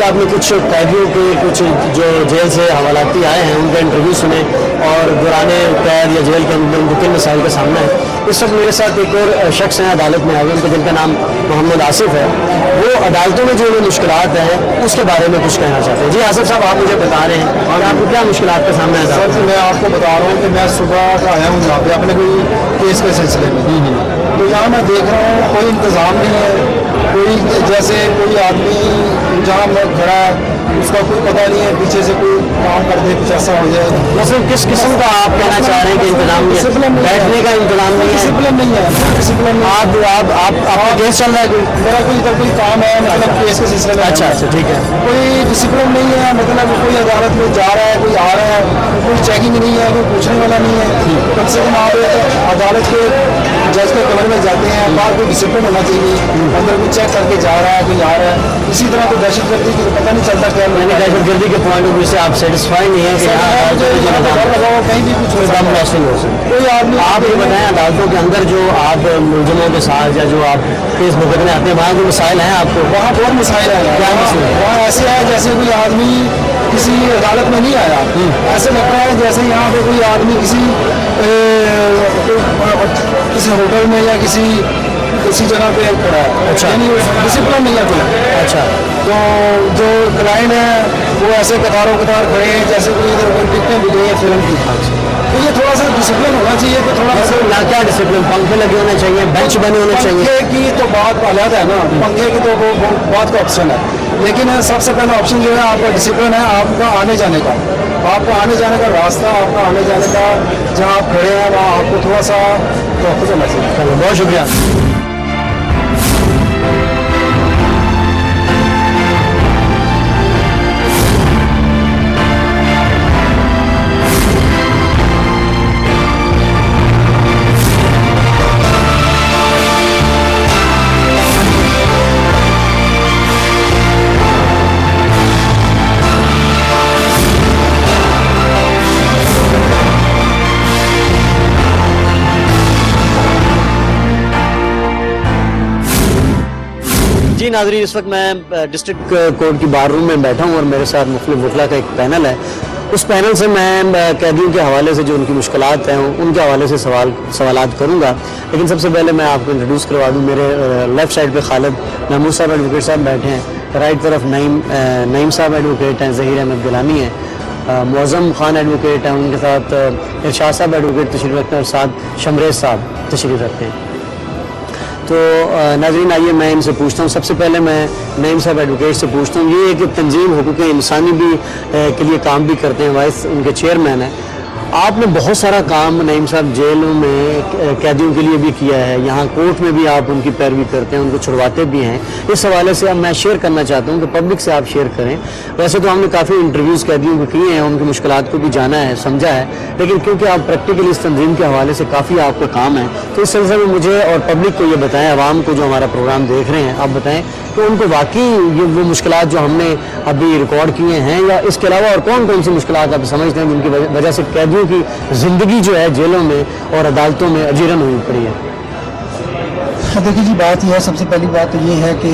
आपने कुछ कैदियों के कुछ जो जेल से हवालाती आए हैं उनका इंटरव्यू सुने और दौराने कैद या जेल के अंदर उनको किन मसाइल का सामना है। इस वक्त मेरे साथ एक और शख्स हैं अदालत में आए उनका जिनका नाम मोहम्मद आसिफ है। वो अदालतों में जो मुश्किलात हैं उसके बारे में कुछ कहना चाहते हैं। जी आसिफ साहब, आप मुझे बता रहे हैं और आपको क्या मुश्किलात का सामना है? सर मैं आपको बता रहा हूँ कि मैं सुबह का आया हूँ यहाँ पे अपने कोई केस के सिलसिले में, तो यहाँ मैं देख रहा हूँ कोई इंतज़ाम नहीं है। कोई जैसे कोई आदमी जहाँ में खड़ा है उसका कोई पता नहीं है, पीछे से कोई काम कर दे कुछ ऐसा हो जाए। मतलब किस किस्म का आप कहना चाह रहे हैं कि इंतजाम नहीं है, बैठने का इंतजाम नहीं है, डिसिप्लिन नहीं है, डिसिप्लिन आप केस चल रहा है मेरा कोई इधर कोई काम है मतलब केस के सिलसिले में। अच्छा ठीक है। कोई डिसिप्लिन नहीं है, मतलब कोई अदालत में जा रहा है, कोई आ रहा है, कोई चेकिंग नहीं है, कोई पूछने वाला नहीं है। कम से कम आप अदालत के जज के कमरे में जाते हैं, बाहर कोई डिसिप्लिन होना चाहिए, अंदर कोई चेक करके जा रहा है, कोई आ रहा है। इसी तरह तो दहशत गर्दी की पता नहीं चलता क्या। मैंने दहशत गर्दी के पॉइंट ऑफ व्यू से आप सेटिस्फाई नहीं है कि कहीं भी कुछ कम लॉसिंग हो सकती कोई आदमी। आप ये बताएं अदालतों के अंदर जो आप मुलजमों के साथ या जो आप केस मुकदमे आते हैं वहाँ कोई मसाइल हैं आपको? वहाँ बहुत मसाइल है। क्या मसले हैं? वहाँ ऐसे है जैसे कोई आदमी किसी अदालत में नहीं आया, ऐसे लगता है जैसे यहाँ पे कोई आदमी किसी होटल में या किसी जगह पे खड़ा है। अच्छा। यानी डिसिप्लिन नहीं है कोई। अच्छा। तो जो क्लाइंट है वो ऐसे कतारों कतार खड़े हैं जैसे कोई इधर कोई टिकटें भी गई है फिल्म की। तो ये थोड़ा सा डिसिप्लिन होना चाहिए कि थोड़ा सा क्या डिसिप्लिन? पंखे लगे होने चाहिए, बेंच बने होने चाहिए। पंखे की तो बात अलग है ना, पंखे की तो वो बात का ऑप्शन है, लेकिन सबसे पहला ऑप्शन जो है आपका डिसिप्लिन है, आपका आने जाने का, आपका आने जाने का रास्ता, आपका आने जाने का जहाँ आप खड़े हैं वहाँ आपको थोड़ा सा तो होना चाहिए। बहुत शुक्रिया। जी नाज़रीन, इस वक्त मैं डिस्ट्रिक्ट कोर्ट की बार रूम में बैठा हूँ और मेरे साथ मुख्तलिफ वकला का एक पैनल है। उस पैनल से मैं कैदियों के हवाले से जो उनकी मुश्किलात हैं उनके हवाले से सवालात करूँगा। लेकिन सबसे पहले मैं आपको इंट्रोड्यूस करवा दूँ। मेरे लेफ़्ट साइड पे खालिद महमूद साहब एडवोकेट साहब बैठे हैं, राइट तरफ नईम साहब एडवोकेट हैं, ज़हीर अहमद गिलानी है, मुअज़्ज़म खान एडवोकेट हैं, उनके साथ इरशाद साहब एडवोकेट तशरीफ़ रखते हैं और साथ शमरेज साहब तशरीफ़ रखते हैं। तो नाज़रीन आइए मैं इनसे पूछता हूँ। सबसे पहले मैं नईम साहब एडवोकेट से पूछता हूँ, ये एक तंजीम हुकूक़ इंसानी भी के लिए काम भी करते हैं, वाइस उनके चेयरमैन हैं। आपने बहुत सारा काम नईम साहब जेलों में कैदियों के लिए भी किया है, यहाँ कोर्ट में भी आप उनकी पैरवी करते हैं, उनको छुड़वाते भी हैं। इस हवाले से अब मैं शेयर करना चाहता हूँ कि पब्लिक से आप शेयर करें। वैसे तो हमने काफ़ी इंटरव्यूज़ कैदियों को किए हैं, उनकी मुश्किलात को भी जाना है, समझा है, लेकिन क्योंकि आप प्रैक्टिकली इस तंजीम के हवाले से काफ़ी आपको काम है, तो इस सिलसिले में मुझे और पब्लिक को ये बताएं, आवाम को जो हमारा प्रोग्राम देख रहे हैं, आप बताएं कि उनको वाकई ये वो मुश्किलात जो हमने अभी रिकॉर्ड किए हैं या इसके अलावा और कौन कौन सी मुश्किलात आप समझते हैं जिनकी वजह से कैदियों की ज़िंदगी जो है जेलों में और अदालतों में अजीरन हुई पड़ी है। देखिए जी, बात यह है, सबसे पहली बात तो ये है कि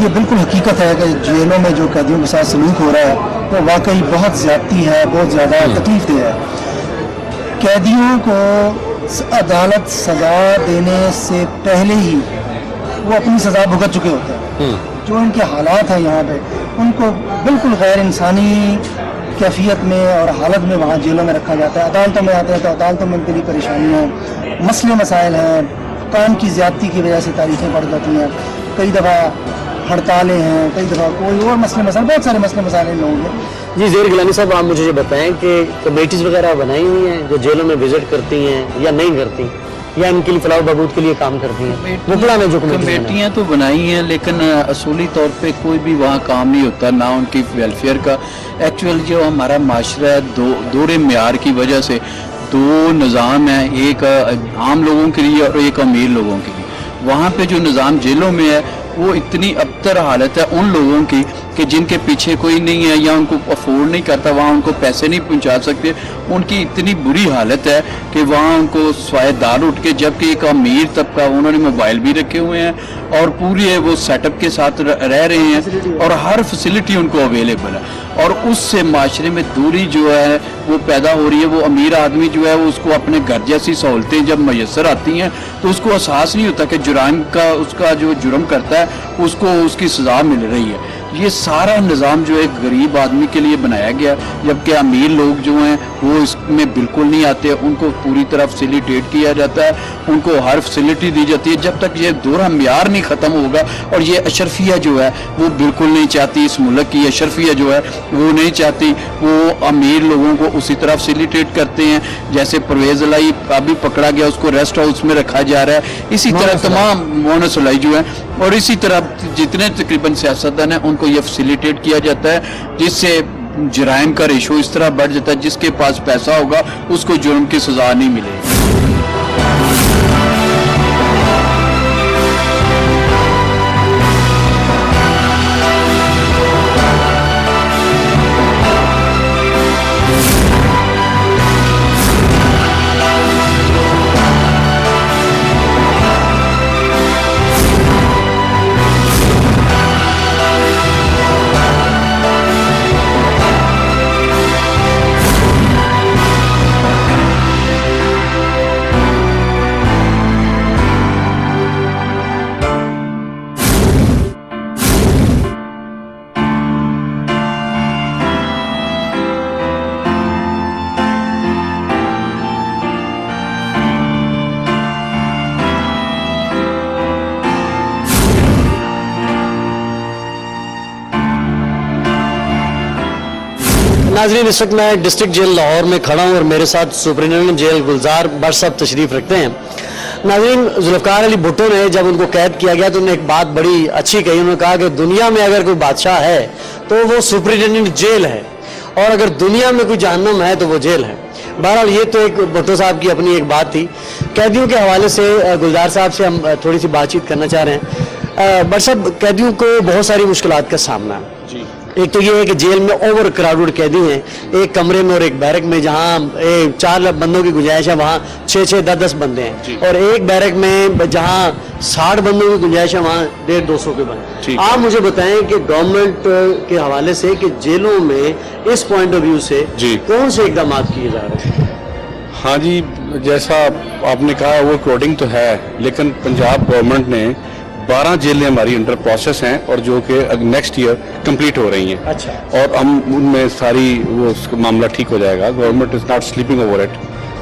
ये बिल्कुल हकीकत है कि जेलों में जो कैदियों के साथ सलूक हो रहा है वो वाकई बहुत ज़्यादती है, बहुत ज़्यादा तकलीफ दे है। कैदियों को अदालत सज़ा देने से पहले ही वो अपनी सज़ा भुगत चुके होते हैं। जो इनके हालात हैं यहाँ पे, उनको बिल्कुल गैर इंसानी कैफियत में और हालत में वहाँ जेलों में रखा जाता है। अदालतों में आते हैं तो अदालतों में उनके लिए परेशानियाँ, मसले मसाइल हैं, काम की ज़्यादती की वजह से तारीखें बढ़ जाती हैं, कई दफ़ा हड़तालें हैं, कई दफ़ा कोई और मसले मसाइल, बहुत सारे मसले मसाइल इन लोगों के। जी ज़हीर गिलानी साहब, आप मुझे ये बताएं कि कमेटीज़ वगैरह बनाई हुई हैं जो जेलों में विज़िट करती हैं या नहीं करती, या इनके लिए फलाह बहबूद के लिए काम करती हैं? मुकला में जो कमेटियाँ तो बनाई हैं लेकिन असूली तौर पे कोई भी वहाँ काम नहीं होता, ना उनकी वेलफेयर का। एक्चुअल जो हमारा माशरा है दौरे म्यार की वजह से दो निज़ाम है, एक आम लोगों के लिए और एक अमीर लोगों के लिए। वहाँ पे जो निज़ाम जेलों में है वो इतनी अबतर हालत है उन लोगों की कि जिनके पीछे कोई नहीं है या उनको अफोर्ड नहीं करता, वहाँ उनको पैसे नहीं पहुँचा सकते, उनकी इतनी बुरी हालत है कि वहाँ उनको स्वाय दार उठ के, जबकि एक अमीर तबका उन्होंने मोबाइल भी रखे हुए हैं और पूरी वो सेटअप के साथ रह रहे हैं और हर फैसिलिटी उनको अवेलेबल है, और उससे माशरे में दूरी जो है वो पैदा हो रही है। वो अमीर आदमी जो है वो उसको अपने घर जैसी सहूलतें जब मैसर आती हैं तो उसको एहसास नहीं होता कि जुराम का, उसका जो जुर्म करता है उसको उसकी सज़ा मिल रही है। ये सारा निज़ाम जो है गरीब आदमी के लिए बनाया गया, जबकि अमीर लोग जो हैं वो इसमें बिल्कुल नहीं आते, उनको पूरी तरह फैसिलिटेट किया जाता है, उनको हर फैसिलिटी दी जाती है। जब तक ये दोहरा म्यार नहीं ख़त्म होगा, और ये अशरफिया जो है वो बिल्कुल नहीं चाहती, इस मुल्क की अशरफिया जो है वो नहीं चाहती, वो अमीर लोगों को उसी तरह फैसिलिटेट करते हैं। जैसे परवेज़ अलाई अभी पकड़ा गया, उसको रेस्ट हाउस में रखा जा रहा है, इसी तरह तमाम मोहनस अलाई जो है, और इसी तरह जितने तकरीबन सियासतदान हैं उनको ये फैसिलिटेट किया जाता है, जिससे जराइम का रेशो इस तरह बढ़ जाता है, जिसके पास पैसा होगा उसको जुर्म की सज़ा नहीं मिलेगी। नाज़रीन, इस वक्त मैं डिस्ट्रिक्ट जेल लाहौर में खड़ा हूँ और मेरे साथ सुपरिटेंडेंट जेल गुलजार बट साहब तशरीफ़ रखते हैं। नाज़रीन, जुल्फ़िकार अली भुट्टो ने जब उनको कैद किया गया तो उन्होंने एक बात बड़ी अच्छी कही। उन्होंने कहा कि दुनिया में अगर कोई बादशाह है तो वो सुपरिटेंडेंट जेल है, और अगर दुनिया में कोई जहन्नम है तो वो जेल है। बहरहाल ये तो एक भुट्टो साहब की अपनी एक बात थी। कैदियों के हवाले से गुलजार साहब से हम थोड़ी सी बातचीत करना चाह रहे हैं। बट साहब, कैदियों को बहुत सारी मुश्किलात का सामना है। एक तो ये है कि जेल में ओवर क्राउडेड कैदी हैं, एक कमरे में और एक बैरक में जहाँ 4 बंदों की गुंजाइश है वहाँ 6-6, 10-10 बंदे हैं, और एक बैरक में जहाँ 60 बंदों की गुंजाइश है वहाँ 150-200 के बंदे। आप मुझे बताएं कि गवर्नमेंट के हवाले से कि जेलों में इस पॉइंट ऑफ व्यू से कौन से इकदाम किए जा रहे हैं? हाँ जी, जैसा आपने कहा वो कोडिंग तो है, लेकिन पंजाब गवर्नमेंट ने 12 जेलें हमारी अंडर प्रोसेस हैं और जो कि नेक्स्ट ईयर कंप्लीट हो रही हैं। अच्छा। और हम उनमें सारी वो मामला ठीक हो जाएगा। Government is not sleeping over it,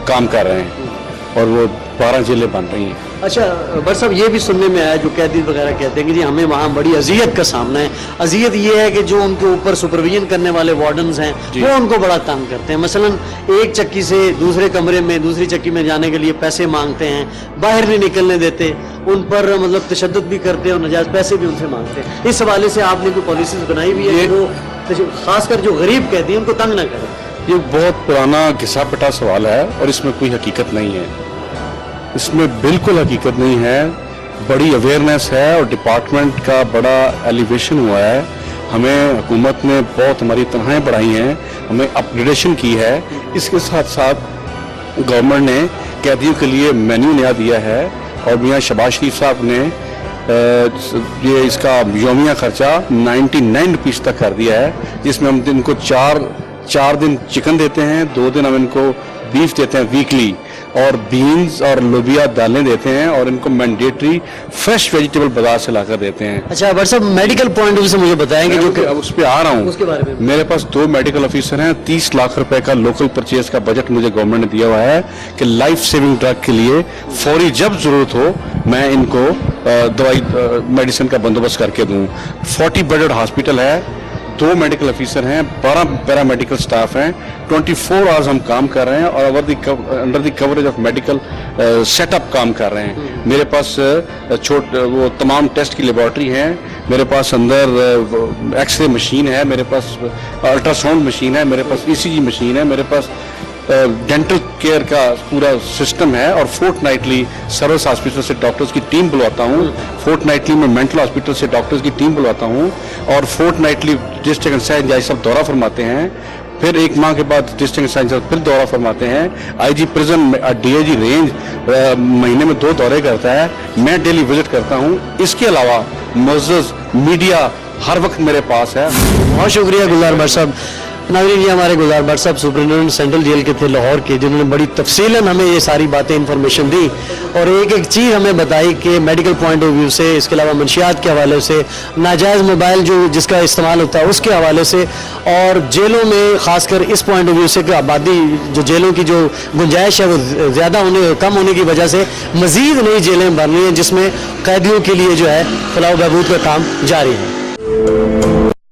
काम कर रहे हैं और वो 12 जेलें बन रही हैं। अच्छा बट साहब, ये भी सुनने में आया, जो कैदी वगैरह कहते हैं कि जी हमें वहाँ बड़ी अजियत का सामना है। अजियत ये है कि जो उनके ऊपर सुपरविजन करने वाले वार्डन्स हैं वो उनको बड़ा तंग करते हैं। मसलन एक चक्की से दूसरे कमरे में दूसरी चक्की में जाने के लिए पैसे मांगते हैं, बाहर नहीं निकलने देते, उन पर मतलब तशद्दुद भी करते हैं और नाजायज़ पैसे भी उनसे मांगते हैं। इस हवाले से आपने कोई पॉलिसीज बनाई हुई है कि वो खासकर जो गरीब कैदी हैं उनको तंग ना करें? ये बहुत पुराना घिसा पिटा सवाल है और इसमें कोई हकीकत नहीं है, इसमें बिल्कुल हकीकत नहीं है। बड़ी अवेयरनेस है और डिपार्टमेंट का बड़ा एलिवेशन हुआ है। हमें हुकूमत ने बहुत हमारी तनख्वाहें बढ़ाई हैं, हमें अपग्रेडेशन की है। इसके साथ साथ गवर्नमेंट ने कैदियों के लिए मेन्यू नया दिया है और मियाँ शहबाज शरीफ साहब ने ये इसका योमिया खर्चा 99 रुपीज़ तक कर दिया है, जिसमें हम इनको चार दिन चिकन देते हैं, 2 दिन हम इनको बीफ देते हैं वीकली, और बीन्स और लोबिया दालें देते हैं, और इनको मैंडेटरी फ्रेश वेजिटेबल बाजार से लाकर देते हैं। अच्छा बट साहब, मेडिकल पॉइंट से मुझे बताएंगे जो अब उस पर आ रहा हूँ, उसके बारे में। मेरे पास 2 मेडिकल ऑफिसर हैं, 30 लाख रुपए का लोकल परचेज का बजट मुझे गवर्नमेंट ने दिया हुआ है कि लाइफ सेविंग ड्रग के लिए फौरी जब जरूरत हो मैं इनको दवाई मेडिसिन का बंदोबस्त करके दूँ। 40 बेडेड हॉस्पिटल है, 2 मेडिकल ऑफिसर हैं, 12 पैरामेडिकल स्टाफ हैं, 24 आवर्स हम काम कर रहे हैं और under the coverage of medical setup काम कर रहे हैं। मेरे पास वो तमाम टेस्ट की लेबॉर्ट्री है, मेरे पास अंदर एक्सरे मशीन है, मेरे पास अल्ट्रासाउंड मशीन है, मेरे पास ECG मशीन है, मेरे पास डेंटल केयर का पूरा सिस्टम है और फोर्टनाइटली सर्विस हॉस्पिटल से डॉक्टर्स की टीम बुलवाता हूँ, फोर्टनाइटली मैं मेंटल हॉस्पिटल से डॉक्टर्स की टीम बुलवाता हूँ और फोर्टनाइटली डिस्ट्रिक्ट इंचार्ज जज साहब दौरा फरमाते हैं, फिर एक माह के बाद डिस्ट्रिक्ट इंचार्ज साहब फिर दौरा फरमाते हैं, आईजी प्रिजन डीआईजी रेंज महीने में 2 दौरे करता है, मैं डेली विजिट करता हूँ। इसके अलावा मुअज़्ज़ज़ मीडिया हर वक्त मेरे पास है। बहुत शुक्रिया गुलजार भट्ट साहब। नाज़रीन, ये हमारे गुलजार भट्ट साहब सुपरिटेंडेंट सेंट्रल जेल के थे लाहौर के, जिन्होंने बड़ी तफसीलन हमें ये सारी बातें इन्फॉर्मेशन दी और एक एक चीज़ हमें बताई कि मेडिकल पॉइंट ऑफ व्यू से, इसके अलावा मंशियात के हवाले से, नाजायज़ मोबाइल जो जिसका इस्तेमाल होता है उसके हवाले से, और जेलों में ख़ासकर इस पॉइंट ऑफ व्यू से कि आबादी जो जेलों की जो गुंजाइश है वो ज़्यादा कम होने की वजह से मज़ीद नई जेलें बन रही हैं जिसमें कैदियों के लिए जो है फलाह बहबूद का काम जारी है।